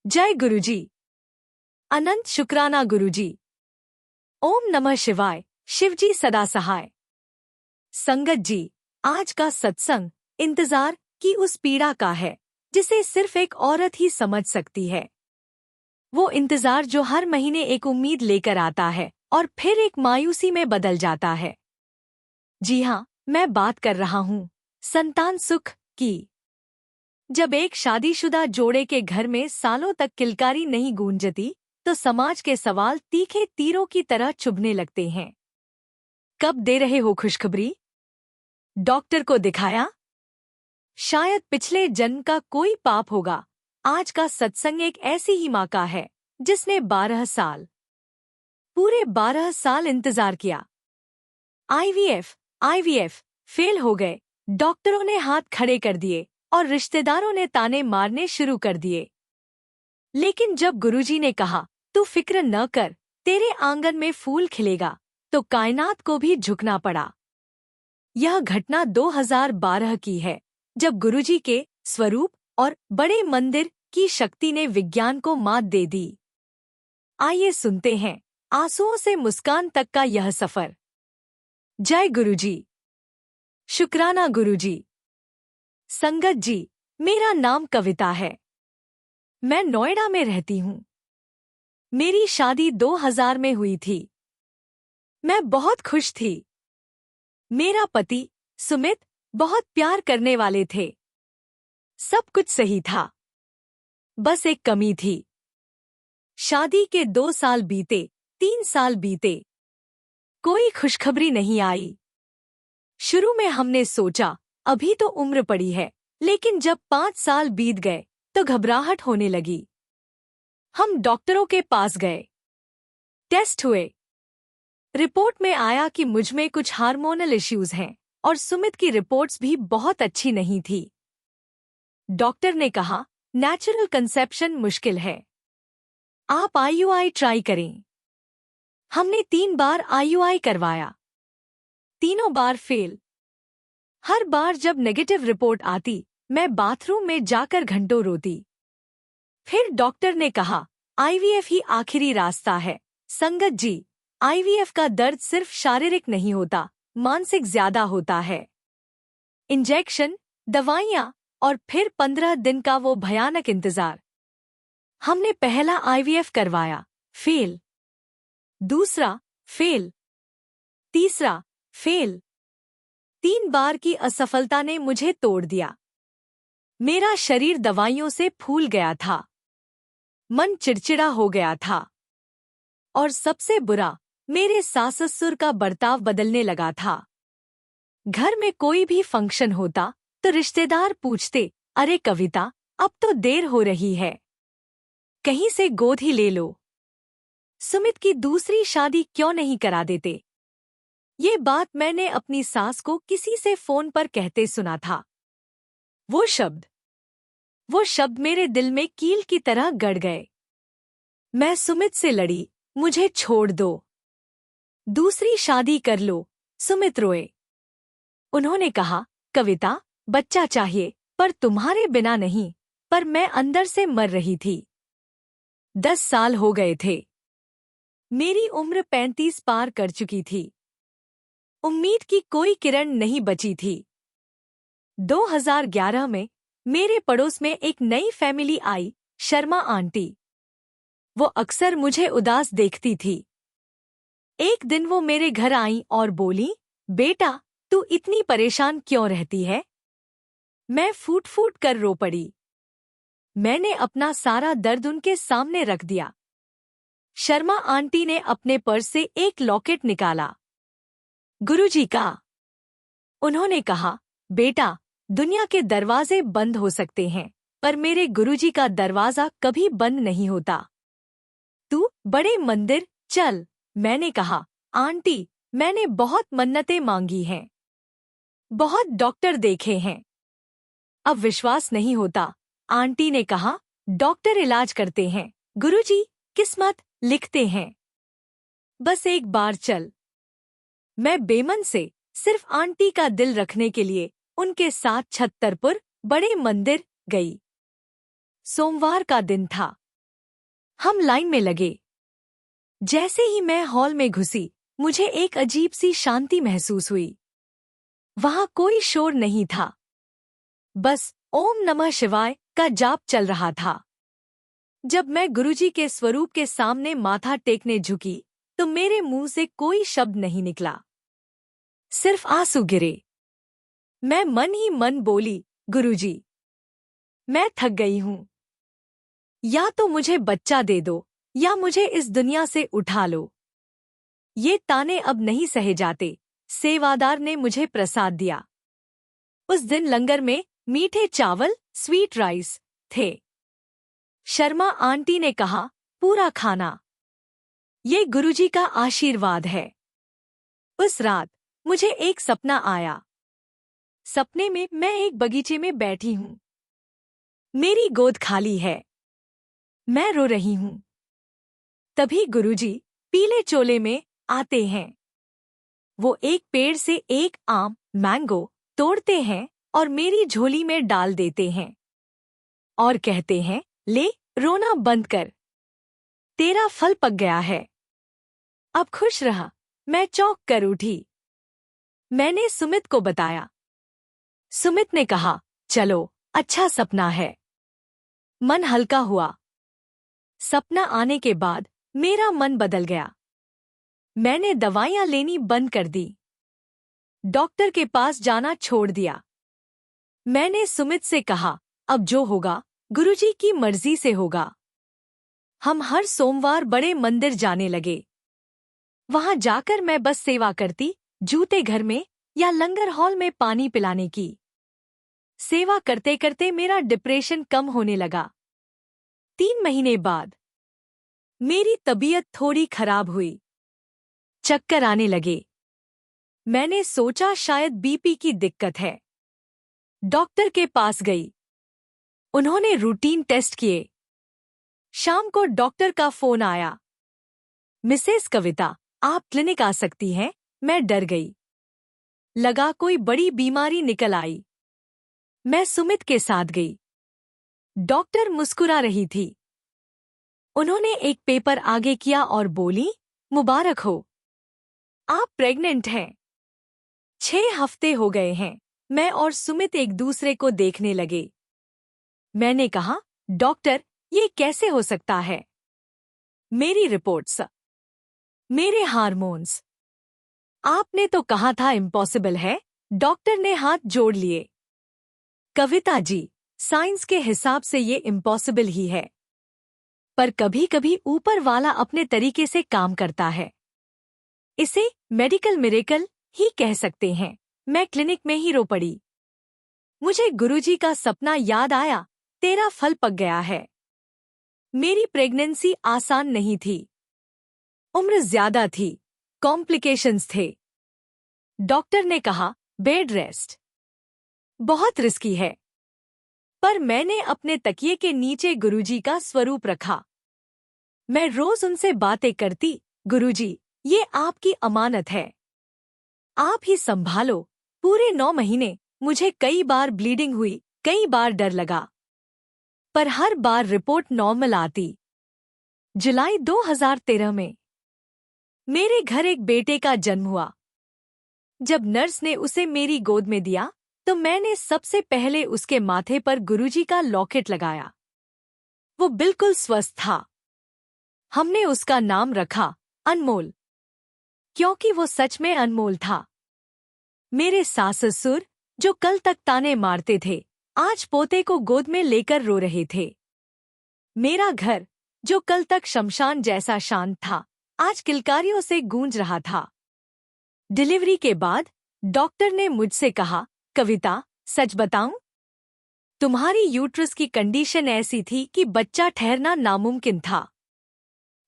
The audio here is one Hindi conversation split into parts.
जय गुरुजी। अनंत शुक्राना गुरुजी। ओम नमः शिवाय। शिवजी सदा सहाय। संगत जी, आज का सत्संग इंतजार की उस पीड़ा का है जिसे सिर्फ एक औरत ही समझ सकती है। वो इंतजार जो हर महीने एक उम्मीद लेकर आता है और फिर एक मायूसी में बदल जाता है। जी हाँ, मैं बात कर रहा हूँ संतान सुख की। जब एक शादीशुदा जोड़े के घर में सालों तक किलकारी नहीं गूंजती, तो समाज के सवाल तीखे तीरों की तरह चुभने लगते हैं। कब दे रहे हो खुशखबरी? डॉक्टर को दिखाया? शायद पिछले जन्म का कोई पाप होगा। आज का सत्संग एक ऐसी ही माँ का है जिसने 12 साल इंतजार किया। आईवीएफ फेल हो गए। डॉक्टरों ने हाथ खड़े कर दिए और रिश्तेदारों ने ताने मारने शुरू कर दिए। लेकिन जब गुरुजी ने कहा, तू फिक्र न कर, तेरे आंगन में फूल खिलेगा, तो कायनात को भी झुकना पड़ा। यह घटना 2012 की है, जब गुरुजी के स्वरूप और बड़े मंदिर की शक्ति ने विज्ञान को मात दे दी। आइए सुनते हैं आंसुओं से मुस्कान तक का यह सफर। जय गुरुजी। शुक्राना गुरुजी। संगत जी, मेरा नाम कविता है। मैं नोएडा में रहती हूँ। मेरी शादी 2000 में हुई थी। मैं बहुत खुश थी। मेरा पति सुमित बहुत प्यार करने वाले थे। सब कुछ सही था। बस एक कमी थी। शादी के 2 साल बीते, 3 साल बीते, कोई खुशखबरी नहीं आई। शुरू में हमने सोचा अभी तो उम्र पड़ी है, लेकिन जब 5 साल बीत गए तो घबराहट होने लगी। हम डॉक्टरों के पास गए। टेस्ट हुए। रिपोर्ट में आया कि मुझमें कुछ हार्मोनल इश्यूज हैं और सुमित की रिपोर्ट्स भी बहुत अच्छी नहीं थी। डॉक्टर ने कहा, नेचुरल कंसेप्शन मुश्किल है, आप आईयूआई ट्राई करें। हमने 3 बार आईयूआई करवाया, तीनों बार फेल। हर बार जब नेगेटिव रिपोर्ट आती, मैं बाथरूम में जाकर घंटों रोती। फिर डॉक्टर ने कहा, आईवीएफ ही आखिरी रास्ता है। संगत जी, आईवीएफ का दर्द सिर्फ शारीरिक नहीं होता, मानसिक ज्यादा होता है। इंजेक्शन, दवाइयाँ और फिर 15 दिन का वो भयानक इंतजार। हमने पहला आईवीएफ करवाया, फेल। दूसरा फेल। तीसरा फेल। 3 बार की असफलता ने मुझे तोड़ दिया। मेरा शरीर दवाइयों से फूल गया था, मन चिड़चिड़ा हो गया था, और सबसे बुरा, मेरे सास-ससुर का बर्ताव बदलने लगा था। घर में कोई भी फंक्शन होता तो रिश्तेदार पूछते, अरे कविता, अब तो देर हो रही है, कहीं से गोद ही ले लो। सुमित की दूसरी शादी क्यों नहीं करा देते? ये बात मैंने अपनी सास को किसी से फोन पर कहते सुना था। वो शब्द मेरे दिल में कील की तरह गड़ गए। मैं सुमित से लड़ी, मुझे छोड़ दो, दूसरी शादी कर लो। सुमित रोए। उन्होंने कहा, कविता, बच्चा चाहिए पर तुम्हारे बिना नहीं। पर मैं अंदर से मर रही थी। 10 साल हो गए थे। मेरी उम्र 35 पार कर चुकी थी। उम्मीद की कोई किरण नहीं बची थी। 2011 में मेरे पड़ोस में एक नई फैमिली आई, शर्मा आंटी। वो अक्सर मुझे उदास देखती थी। एक दिन वो मेरे घर आई और बोली, बेटा, तू इतनी परेशान क्यों रहती है? मैं फूट फूट कर रो पड़ी। मैंने अपना सारा दर्द उनके सामने रख दिया। शर्मा आंटी ने अपने पर्स से एक लॉकेट निकाला, गुरुजी का। उन्होंने कहा, बेटा, दुनिया के दरवाजे बंद हो सकते हैं, पर मेरे गुरुजी का दरवाजा कभी बंद नहीं होता। तू बड़े मंदिर चल। मैंने कहा, आंटी, मैंने बहुत मन्नतें मांगी हैं, बहुत डॉक्टर देखे हैं, अब विश्वास नहीं होता। आंटी ने कहा, डॉक्टर इलाज करते हैं, गुरुजी किस्मत लिखते हैं, बस एक बार चल। मैं बेमन से सिर्फ आंटी का दिल रखने के लिए उनके साथ छत्तरपुर बड़े मंदिर गई। सोमवार का दिन था। हम लाइन में लगे। जैसे ही मैं हॉल में घुसी, मुझे एक अजीब सी शांति महसूस हुई। वहां कोई शोर नहीं था, बस ओम नमः शिवाय का जाप चल रहा था। जब मैं गुरुजी के स्वरूप के सामने माथा टेकने झुकी, तो मेरे मुंह से कोई शब्द नहीं निकला, सिर्फ आंसू गिरे। मैं मन ही मन बोली, गुरुजी, मैं थक गई हूं। या तो मुझे बच्चा दे दो, या मुझे इस दुनिया से उठा लो। ये ताने अब नहीं सहे जाते। सेवादार ने मुझे प्रसाद दिया। उस दिन लंगर में मीठे चावल, स्वीट राइस थे। शर्मा आंटी ने कहा, पूरा खाना। ये गुरुजी का आशीर्वाद है। उस रात मुझे एक सपना आया। सपने में मैं एक बगीचे में बैठी हूं। मेरी गोद खाली है। मैं रो रही हूं। तभी गुरुजी पीले चोले में आते हैं। वो एक पेड़ से एक आम, मैंगो तोड़ते हैं और मेरी झोली में डाल देते हैं और कहते हैं, ले, रोना बंद कर, तेरा फल पक गया है, अब खुश रहा। मैं चौंक कर उठी। मैंने सुमित को बताया। सुमित ने कहा, चलो, अच्छा सपना है। मन हल्का हुआ। सपना आने के बाद मेरा मन बदल गया। मैंने दवाइयां लेनी बंद कर दी। डॉक्टर के पास जाना छोड़ दिया। मैंने सुमित से कहा, अब जो होगा गुरुजी की मर्जी से होगा। हम हर सोमवार बड़े मंदिर जाने लगे। वहां जाकर मैं बस सेवा करती, जूते घर में या लंगर हॉल में पानी पिलाने की। सेवा करते करते मेरा डिप्रेशन कम होने लगा। 3 महीने बाद मेरी तबीयत थोड़ी खराब हुई। चक्कर आने लगे। मैंने सोचा शायद बीपी की दिक्कत है। डॉक्टर के पास गई। उन्होंने रूटीन टेस्ट किए। शाम को डॉक्टर का फोन आया, मिसेस कविता, आप क्लिनिक आ सकती हैं। मैं डर गई। लगा कोई बड़ी बीमारी निकल आई। मैं सुमित के साथ गई। डॉक्टर मुस्कुरा रही थी। उन्होंने एक पेपर आगे किया और बोली, मुबारक हो, आप प्रेग्नेंट हैं। 6 हफ्ते हो गए हैं। मैं और सुमित एक दूसरे को देखने लगे। मैंने कहा, डॉक्टर, ये कैसे हो सकता है? मेरी रिपोर्ट्स, मेरे हार्मोन्स। आपने तो कहा था इम्पॉसिबल है। डॉक्टर ने हाथ जोड़ लिए। कविता जी, साइंस के हिसाब से ये इम्पॉसिबल ही है, पर कभी कभी ऊपर वाला अपने तरीके से काम करता है। इसे मेडिकल मिरेकल ही कह सकते हैं। मैं क्लिनिक में ही रो पड़ी। मुझे गुरुजी का सपना याद आया, तेरा फल पक गया है। मेरी प्रेगनेंसी आसान नहीं थी। उम्र ज्यादा थी, कॉम्प्लिकेशंस थे। डॉक्टर ने कहा, बेड रेस्ट, बहुत रिस्की है। पर मैंने अपने तकिए के नीचे गुरुजी का स्वरूप रखा। मैं रोज उनसे बातें करती, गुरुजी, ये आपकी अमानत है, आप ही संभालो। पूरे 9 महीने मुझे कई बार ब्लीडिंग हुई, कई बार डर लगा, पर हर बार रिपोर्ट नॉर्मल आती। जुलाई 2013 में मेरे घर एक बेटे का जन्म हुआ। जब नर्स ने उसे मेरी गोद में दिया, तो मैंने सबसे पहले उसके माथे पर गुरुजी का लॉकेट लगाया। वो बिल्कुल स्वस्थ था। हमने उसका नाम रखा अनमोल, क्योंकि वो सच में अनमोल था। मेरे सास-ससुर, जो कल तक ताने मारते थे, आज पोते को गोद में लेकर रो रहे थे। मेरा घर, जो कल तक शमशान जैसा शांत था, आज किलकारियों से गूंज रहा था। डिलीवरी के बाद डॉक्टर ने मुझसे कहा, कविता, सच बताऊं? तुम्हारी यूट्रस की कंडीशन ऐसी थी कि बच्चा ठहरना नामुमकिन था।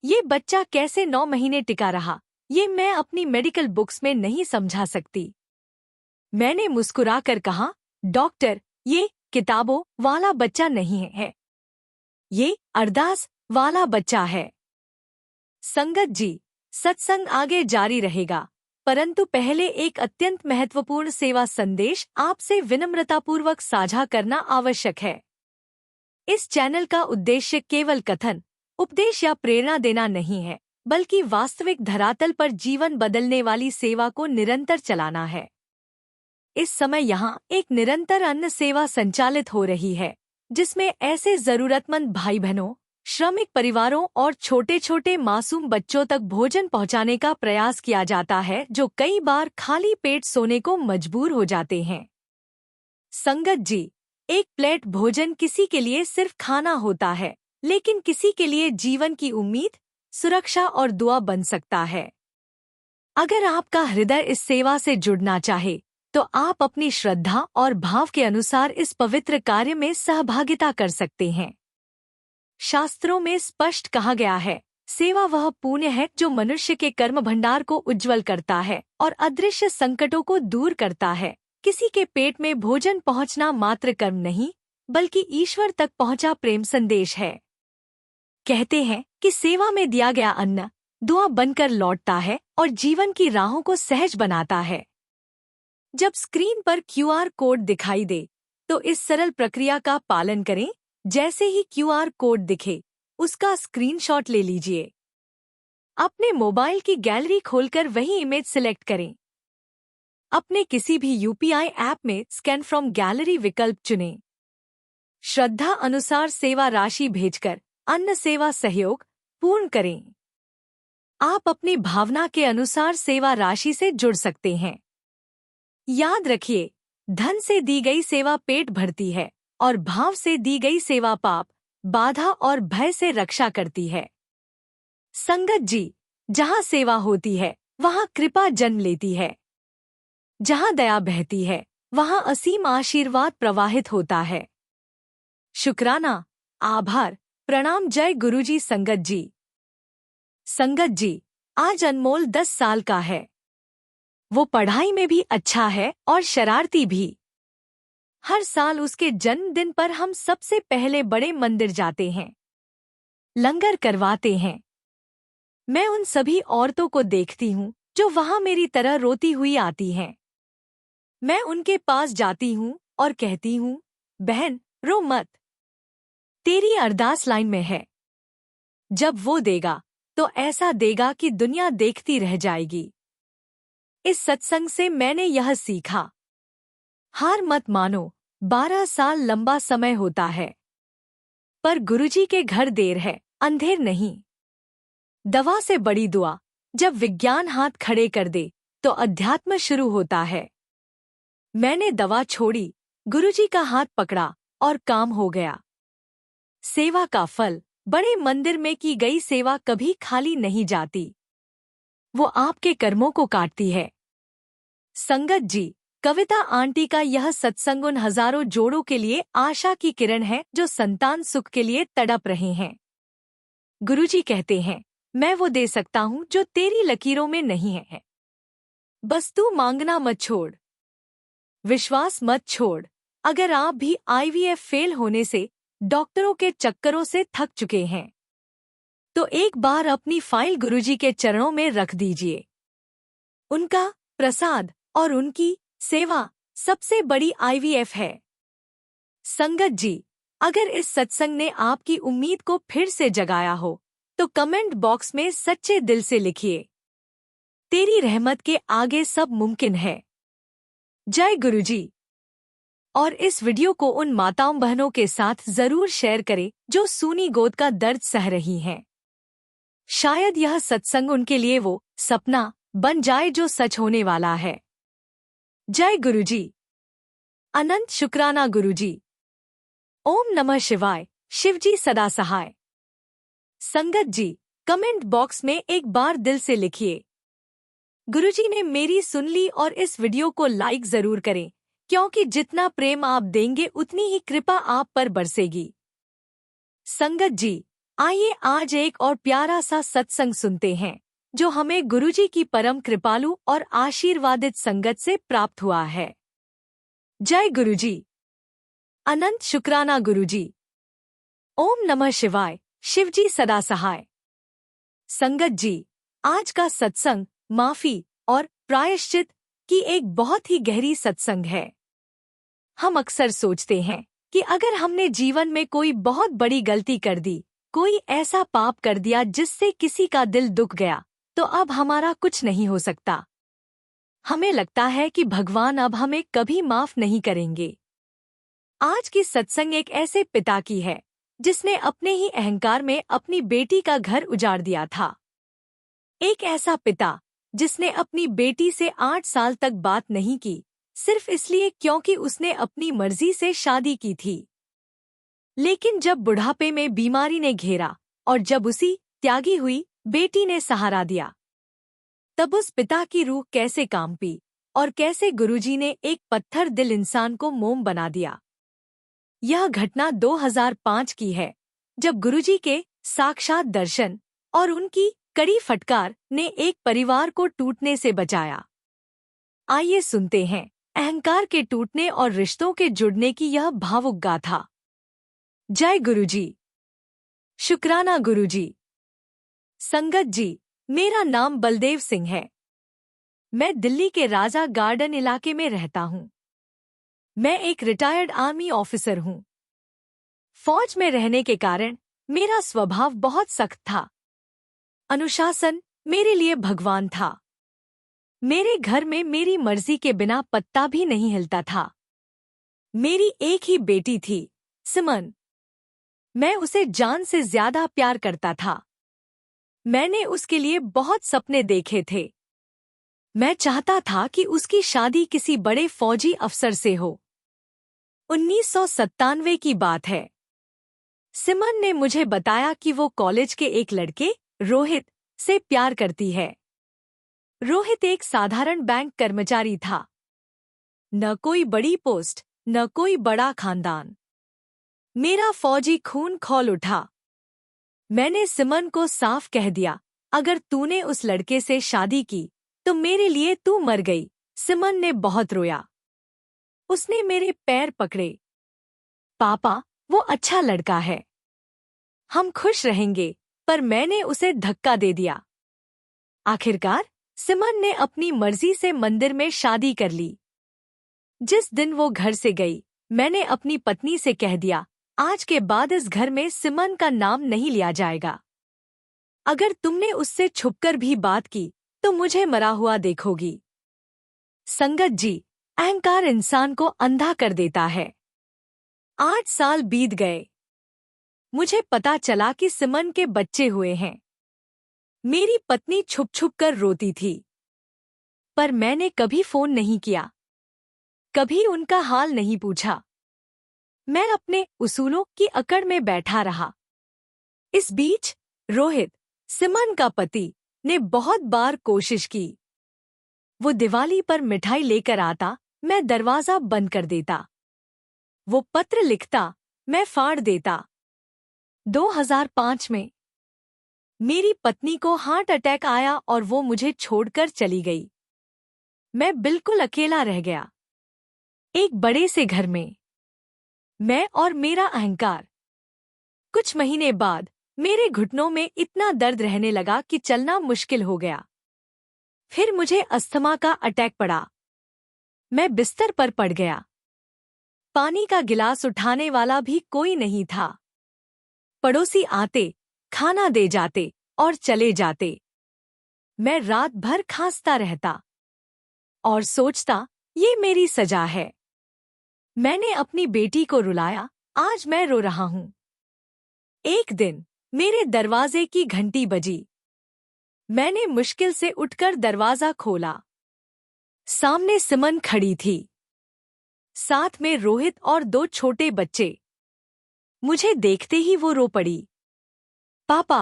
ये बच्चा कैसे 9 महीने टिका रहा, ये मैं अपनी मेडिकल बुक्स में नहीं समझा सकती। मैंने मुस्कुराकर कहा, डॉक्टर, ये किताबों वाला बच्चा नहीं है, ये अरदास वाला बच्चा है। संगत जी, सत्संग आगे जारी रहेगा, परंतु पहले एक अत्यंत महत्वपूर्ण सेवा संदेश आपसे विनम्रतापूर्वक साझा करना आवश्यक है। इस चैनल का उद्देश्य केवल कथन, उपदेश या प्रेरणा देना नहीं है, बल्कि वास्तविक धरातल पर जीवन बदलने वाली सेवा को निरंतर चलाना है। इस समय यहाँ एक निरंतर अन्न सेवा संचालित हो रही है, जिसमें ऐसे जरूरतमंद भाई बहनों, श्रमिक परिवारों और छोटे छोटे मासूम बच्चों तक भोजन पहुँचाने का प्रयास किया जाता है, जो कई बार खाली पेट सोने को मजबूर हो जाते हैं। संगत जी, एक प्लेट भोजन किसी के लिए सिर्फ खाना होता है, लेकिन किसी के लिए जीवन की उम्मीद, सुरक्षा और दुआ बन सकता है। अगर आपका हृदय इस सेवा से जुड़ना चाहे, तो आप अपनी श्रद्धा और भाव के अनुसार इस पवित्र कार्य में सहभागिता कर सकते हैं। शास्त्रों में स्पष्ट कहा गया है, सेवा वह पुण्य है जो मनुष्य के कर्म भंडार को उज्जवल करता है और अदृश्य संकटों को दूर करता है। किसी के पेट में भोजन पहुंचना मात्र कर्म नहीं, बल्कि ईश्वर तक पहुंचा प्रेम संदेश है। कहते हैं कि सेवा में दिया गया अन्न दुआ बनकर लौटता है और जीवन की राहों को सहज बनाता है। जब स्क्रीन पर QR कोड दिखाई दे, तो इस सरल प्रक्रिया का पालन करें। जैसे ही QR कोड दिखे, उसका स्क्रीनशॉट ले लीजिए। अपने मोबाइल की गैलरी खोलकर वही इमेज सिलेक्ट करें। अपने किसी भी UPI ऐप में स्कैन फ्रॉम गैलरी विकल्प चुनें। श्रद्धा अनुसार सेवा राशि भेजकर अन्न सेवा सहयोग पूर्ण करें। आप अपनी भावना के अनुसार सेवा राशि से जुड़ सकते हैं। याद रखिए, धन से दी गई सेवा पेट भरती है और भाव से दी गई सेवा पाप, बाधा और भय से रक्षा करती है। संगत जी, जहाँ सेवा होती है, वहाँ कृपा जन्म लेती है। जहाँ दया बहती है, वहाँ असीम आशीर्वाद प्रवाहित होता है। शुक्राना, आभार, प्रणाम। जय गुरुजी। संगत जी, संगत जी, आज अनमोल 10 साल का है। वो पढ़ाई में भी अच्छा है और शरारती भी। हर साल उसके जन्मदिन पर हम सबसे पहले बड़े मंदिर जाते हैं, लंगर करवाते हैं। मैं उन सभी औरतों को देखती हूँ जो वहाँ मेरी तरह रोती हुई आती हैं। मैं उनके पास जाती हूँ और कहती हूँ, बहन रो मत, तेरी अरदास लाइन में है। जब वो देगा तो ऐसा देगा कि दुनिया देखती रह जाएगी। इस सत्संग से मैंने यह सीखा, हार मत मानो। 12 साल लंबा समय होता है, पर गुरुजी के घर देर है, अंधेर नहीं। दवा से बड़ी दुआ। जब विज्ञान हाथ खड़े कर दे, तो अध्यात्म शुरू होता है। मैंने दवा छोड़ी, गुरुजी का हाथ पकड़ा और काम हो गया। सेवा का फल, बड़े मंदिर में की गई सेवा कभी खाली नहीं जाती। वो आपके कर्मों को काटती है। संगत जी, कविता आंटी का यह सत्संग उन हजारों जोड़ों के लिए आशा की किरण है जो संतान सुख के लिए तड़प रहे हैं। गुरुजी कहते हैं, मैं वो दे सकता हूँ जो तेरी लकीरों में नहीं है। बस तू मांगना मत छोड़, विश्वास मत छोड़। अगर आप भी IVF फेल होने से, डॉक्टरों के चक्करों से थक चुके हैं, तो एक बार अपनी फाइल गुरुजी के चरणों में रख दीजिए। उनका प्रसाद और उनकी सेवा सबसे बड़ी IVF है। संगत जी, अगर इस सत्संग ने आपकी उम्मीद को फिर से जगाया हो, तो कमेंट बॉक्स में सच्चे दिल से लिखिए, तेरी रहमत के आगे सब मुमकिन है। जय गुरुजी। और इस वीडियो को उन माताओं बहनों के साथ जरूर शेयर करें जो सूनी गोद का दर्द सह रही हैं। शायद यह सत्संग उनके लिए वो सपना बन जाए जो सच होने वाला है। जय गुरुजी। अनंत शुक्राना गुरुजी। ओम नमः शिवाय। शिवजी सदा सहाय। संगत जी, कमेंट बॉक्स में एक बार दिल से लिखिए, गुरुजी ने मेरी सुन ली। और इस वीडियो को लाइक जरूर करें, क्योंकि जितना प्रेम आप देंगे उतनी ही कृपा आप पर बरसेगी। संगत जी, आइए आज एक और प्यारा सा सत्संग सुनते हैं, जो हमें गुरुजी की परम कृपालु और आशीर्वादित संगत से प्राप्त हुआ है। जय गुरुजी। अनंत शुक्राना गुरुजी। ओम नमः शिवाय। शिवजी सदा सहाय। संगत जी, आज का सत्संग माफी और प्रायश्चित की एक बहुत ही गहरी सत्संग है। हम अक्सर सोचते हैं कि अगर हमने जीवन में कोई बहुत बड़ी गलती कर दी, कोई ऐसा पाप कर दिया जिससे किसी का दिल दुख गया, तो अब हमारा कुछ नहीं हो सकता। हमें लगता है कि भगवान अब हमें कभी माफ नहीं करेंगे। आज की सत्संग एक ऐसे पिता की है जिसने अपने ही अहंकार में अपनी बेटी का घर उजाड़ दिया था। एक ऐसा पिता जिसने अपनी बेटी से 8 साल तक बात नहीं की, सिर्फ इसलिए क्योंकि उसने अपनी मर्जी से शादी की थी। लेकिन जब बुढ़ापे में बीमारी ने घेरा और जब उसी त्यागी हुई बेटी ने सहारा दिया, तब उस पिता की रूह कैसे कांपी और कैसे गुरुजी ने एक पत्थर दिल इंसान को मोम बना दिया। यह घटना 2005 की है, जब गुरुजी के साक्षात दर्शन और उनकी कड़ी फटकार ने एक परिवार को टूटने से बचाया। आइए सुनते हैं अहंकार के टूटने और रिश्तों के जुड़ने की यह भावुक गाथा। जय गुरुजी। शुक्राना गुरुजी। संगत जी, मेरा नाम बलदेव सिंह है। मैं दिल्ली के राजा गार्डन इलाके में रहता हूँ। मैं एक रिटायर्ड आर्मी ऑफिसर हूँ। फौज में रहने के कारण मेरा स्वभाव बहुत सख्त था। अनुशासन मेरे लिए भगवान था। मेरे घर में मेरी मर्जी के बिना पत्ता भी नहीं हिलता था। मेरी एक ही बेटी थी, सिमन। मैं उसे जान से ज्यादा प्यार करता था। मैंने उसके लिए बहुत सपने देखे थे। मैं चाहता था कि उसकी शादी किसी बड़े फौजी अफसर से हो। 1997 की बात है। सिमन ने मुझे बताया कि वो कॉलेज के एक लड़के, रोहित, से प्यार करती है। रोहित एक साधारण बैंक कर्मचारी था। न कोई बड़ी पोस्ट, न कोई बड़ा खानदान। मेरा फौजी खून खौल उठा। मैंने सिमन को साफ कह दिया, अगर तूने उस लड़के से शादी की तो मेरे लिए तू मर गई। सिमन ने बहुत रोया। उसने मेरे पैर पकड़े। पापा, वो अच्छा लड़का है, हम खुश रहेंगे, पर मैंने उसे धक्का दे दिया। आखिरकार सिमन ने अपनी मर्जी से मंदिर में शादी कर ली। जिस दिन वो घर से गई, मैंने अपनी पत्नी से कह दिया, आज के बाद इस घर में सिमन का नाम नहीं लिया जाएगा। अगर तुमने उससे छुपकर भी बात की तो मुझे मरा हुआ देखोगी। संगत जी, अहंकार इंसान को अंधा कर देता है। 8 साल बीत गए। मुझे पता चला कि सिमन के बच्चे हुए हैं। मेरी पत्नी छुप छुप कर रोती थी, पर मैंने कभी फोन नहीं किया, कभी उनका हाल नहीं पूछा। मैं अपने उसूलों की अकड़ में बैठा रहा। इस बीच रोहित, सिमन का पति, ने बहुत बार कोशिश की। वो दिवाली पर मिठाई लेकर आता, मैं दरवाजा बंद कर देता। वो पत्र लिखता, मैं फाड़ देता। 2005 में मेरी पत्नी को हार्ट अटैक आया और वो मुझे छोड़कर चली गई। मैं बिल्कुल अकेला रह गया, एक बड़े से घर में, मैं और मेरा अहंकार। कुछ महीने बाद मेरे घुटनों में इतना दर्द रहने लगा कि चलना मुश्किल हो गया। फिर मुझे अस्थमा का अटैक पड़ा। मैं बिस्तर पर पड़ गया। पानी का गिलास उठाने वाला भी कोई नहीं था। पड़ोसी आते, खाना दे जाते और चले जाते। मैं रात भर खांसता रहता और सोचता, ये मेरी सजा है। मैंने अपनी बेटी को रुलाया, आज मैं रो रहा हूँ। एक दिन मेरे दरवाजे की घंटी बजी। मैंने मुश्किल से उठकर दरवाजा खोला। सामने सिमन खड़ी थी, साथ में रोहित और 2 छोटे बच्चे। मुझे देखते ही वो रो पड़ी। पापा,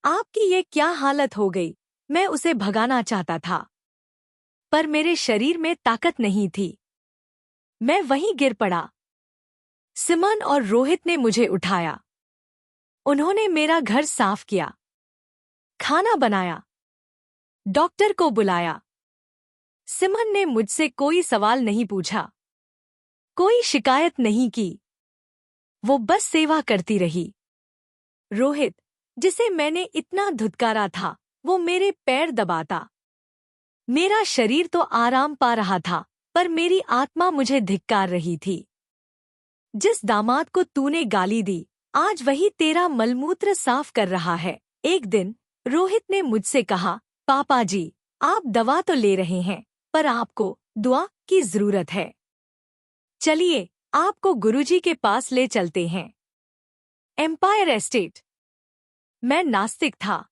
आपकी ये क्या हालत हो गई? मैं उसे भगाना चाहता था, पर मेरे शरीर में ताकत नहीं थी। मैं वहीं गिर पड़ा। सिमन और रोहित ने मुझे उठाया। उन्होंने मेरा घर साफ किया, खाना बनाया, डॉक्टर को बुलाया। सिमन ने मुझसे कोई सवाल नहीं पूछा, कोई शिकायत नहीं की। वो बस सेवा करती रही। रोहित, जिसे मैंने इतना धुतकारा था, वो मेरे पैर दबाता। मेरा शरीर तो आराम पा रहा था, पर मेरी आत्मा मुझे धिक्कार रही थी। जिस दामाद को तूने गाली दी, आज वही तेरा मलमूत्र साफ कर रहा है। एक दिन रोहित ने मुझसे कहा, पापा जी, आप दवा तो ले रहे हैं, पर आपको दुआ की जरूरत है। चलिए, आपको गुरुजी के पास ले चलते हैं। Empire estate. मैं नास्तिक था,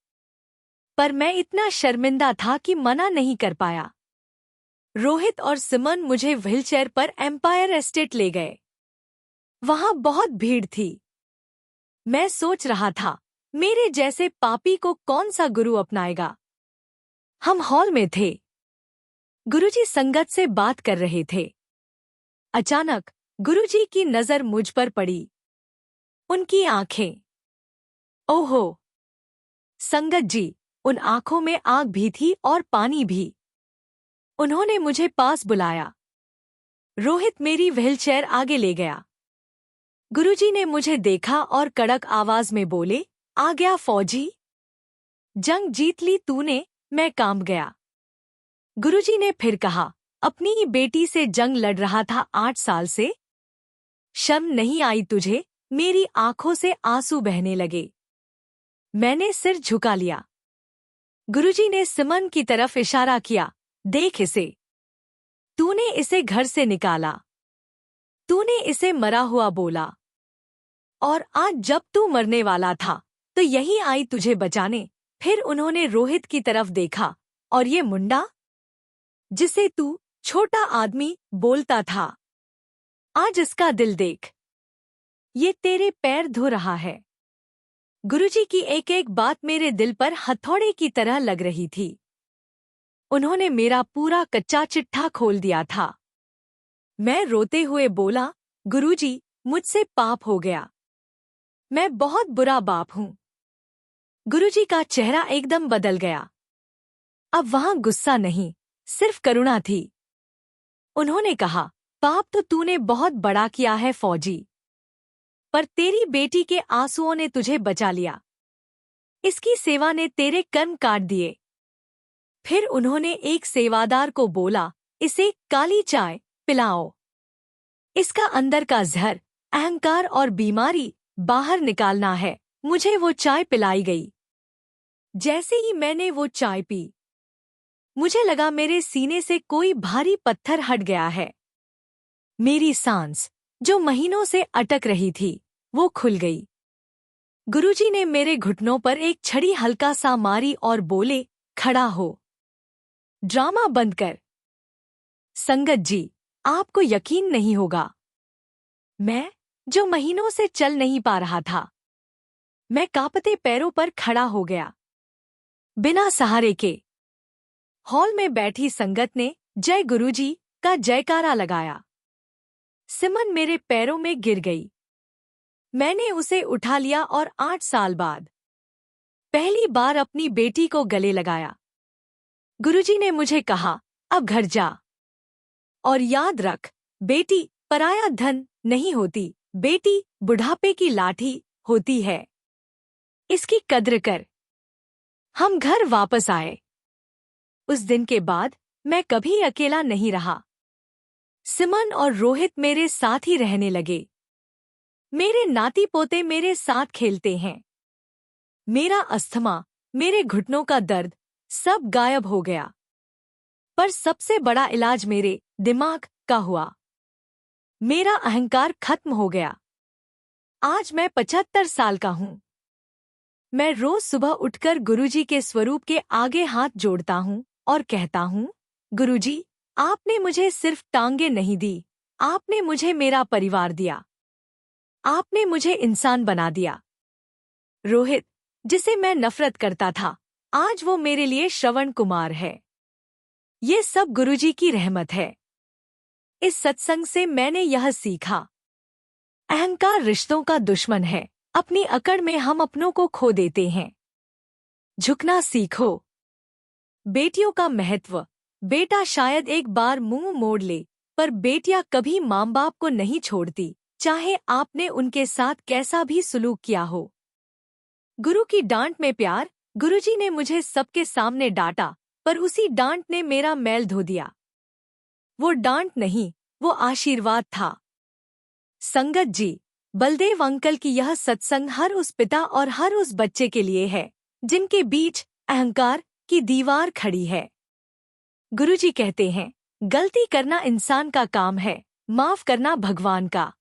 पर मैं इतना शर्मिंदा था कि मना नहीं कर पाया। रोहित और सिमन मुझे व्हीलचेयर पर एम्पायर एस्टेट ले गए। वहां बहुत भीड़ थी। मैं सोच रहा था, मेरे जैसे पापी को कौन सा गुरु अपनाएगा। हम हॉल में थे। गुरुजी संगत से बात कर रहे थे। अचानक गुरुजी की नजर मुझ पर पड़ी। उनकी आंखें, ओहो! संगत जी, उन आंखों में आग भी थी और पानी भी। उन्होंने मुझे पास बुलाया। रोहित मेरी व्हीलचेयर आगे ले गया। गुरुजी ने मुझे देखा और कड़क आवाज में बोले, आ गया फौजी। जंग जीत ली तूने। मैं कांप गया। गुरुजी ने फिर कहा, अपनी ही बेटी से जंग लड़ रहा था 8 साल से। शर्म नहीं आई तुझे? मेरी आंखों से आंसू बहने लगे। मैंने सिर झुका लिया। गुरुजी ने सिमन की तरफ इशारा किया, देख इसे। तूने इसे घर से निकाला। तूने इसे मरा हुआ बोला। और आज जब तू मरने वाला था, तो यही आई तुझे बचाने। फिर उन्होंने रोहित की तरफ देखा, और ये मुंडा, जिसे तू छोटा आदमी बोलता था, आज इसका दिल देख। ये तेरे पैर धो रहा है। गुरुजी की एक एक बात मेरे दिल पर हथौड़े की तरह लग रही थी। उन्होंने मेरा पूरा कच्चा चिट्ठा खोल दिया था। मैं रोते हुए बोला, गुरुजी, मुझसे पाप हो गया। मैं बहुत बुरा बाप हूँ। गुरुजी का चेहरा एकदम बदल गया। अब वहां गुस्सा नहीं, सिर्फ करुणा थी। उन्होंने कहा, पाप तो तूने बहुत बड़ा किया है फौजी, पर तेरी बेटी के आंसुओं ने तुझे बचा लिया। इसकी सेवा ने तेरे कर्म काट दिए। फिर उन्होंने एक सेवादार को बोला, इसे काली चाय पिलाओ। इसका अंदर का जहर, अहंकार और बीमारी बाहर निकालना है। मुझे वो चाय पिलाई गई। जैसे ही मैंने वो चाय पी, मुझे लगा मेरे सीने से कोई भारी पत्थर हट गया है। मेरी सांस, जो महीनों से अटक रही थी, वो खुल गई। गुरुजी ने मेरे घुटनों पर एक छड़ी हल्का सा मारी और बोले, खड़ा हो। ड्रामा बंद कर। संगत जी, आपको यकीन नहीं होगा। मैं, जो महीनों से चल नहीं पा रहा था, मैं कांपते पैरों पर खड़ा हो गया, बिना सहारे के। हॉल में बैठी संगत ने जय गुरुजी का जयकारा लगाया। सिमन मेरे पैरों में गिर गई। मैंने उसे उठा लिया और 8 साल बाद पहली बार अपनी बेटी को गले लगाया। गुरुजी ने मुझे कहा, अब घर जा। और याद रख, बेटी पराया धन नहीं होती, बेटी बुढ़ापे की लाठी होती है। इसकी कद्र कर। हम घर वापस आए। उस दिन के बाद मैं कभी अकेला नहीं रहा। सिमन और रोहित मेरे साथ ही रहने लगे। मेरे नाती पोते मेरे साथ खेलते हैं। मेरा अस्थमा, मेरे घुटनों का दर्द सब गायब हो गया। पर सबसे बड़ा इलाज मेरे दिमाग का हुआ। मेरा अहंकार खत्म हो गया। आज मैं 75 साल का हूँ। मैं रोज सुबह उठकर गुरुजी के स्वरूप के आगे हाथ जोड़ता हूँ और कहता हूँ, गुरुजी, आपने मुझे सिर्फ टांगे नहीं दी, आपने मुझे मेरा परिवार दिया। आपने मुझे इंसान बना दिया। रोहित, जिसे मैं नफरत करता था, आज वो मेरे लिए श्रवण कुमार है। ये सब गुरुजी की रहमत है। इस सत्संग से मैंने यह सीखा, अहंकार रिश्तों का दुश्मन है। अपनी अकड़ में हम अपनों को खो देते हैं। झुकना सीखो। बेटियों का महत्व। बेटा शायद एक बार मुंह मोड़ ले, पर बेटियां कभी माँ बाप को नहीं छोड़ती, चाहे आपने उनके साथ कैसा भी सुलूक किया हो। गुरु की डांट में प्यार। गुरुजी ने मुझे सबके सामने डांटा, पर उसी डांट ने मेरा मैल धो दिया। वो डांट नहीं, वो आशीर्वाद था। संगत जी, बलदेव अंकल की यह सत्संग हर उस पिता और हर उस बच्चे के लिए है जिनके बीच अहंकार की दीवार खड़ी है। गुरुजी कहते हैं, गलती करना इंसान का काम है, माफ करना भगवान का।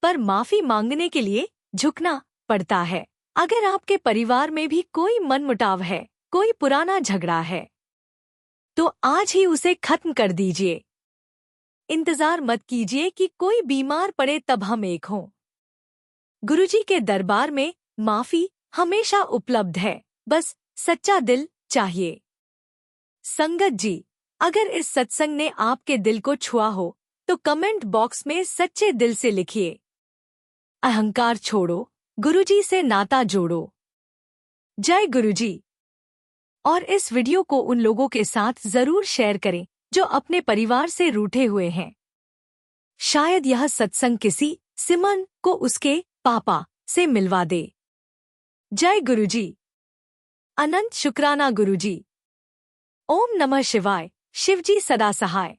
पर माफी मांगने के लिए झुकना पड़ता है। अगर आपके परिवार में भी कोई मनमुटाव है, कोई पुराना झगड़ा है, तो आज ही उसे खत्म कर दीजिए। इंतजार मत कीजिए कि कोई बीमार पड़े तब हम एक हों। गुरुजी के दरबार में माफी हमेशा उपलब्ध है, बस सच्चा दिल चाहिए। संगत जी, अगर इस सत्संग ने आपके दिल को छुआ हो तो कमेंट बॉक्स में सच्चे दिल से लिखिए, अहंकार छोड़ो, गुरुजी से नाता जोड़ो। जय गुरुजी। और इस वीडियो को उन लोगों के साथ जरूर शेयर करें जो अपने परिवार से रूठे हुए हैं। शायद यह सत्संग किसी सिमन को उसके पापा से मिलवा दे। जय गुरुजी। अनंत शुक्राना गुरुजी। ओम नमः शिवाय। शिवजी सदा सहाय।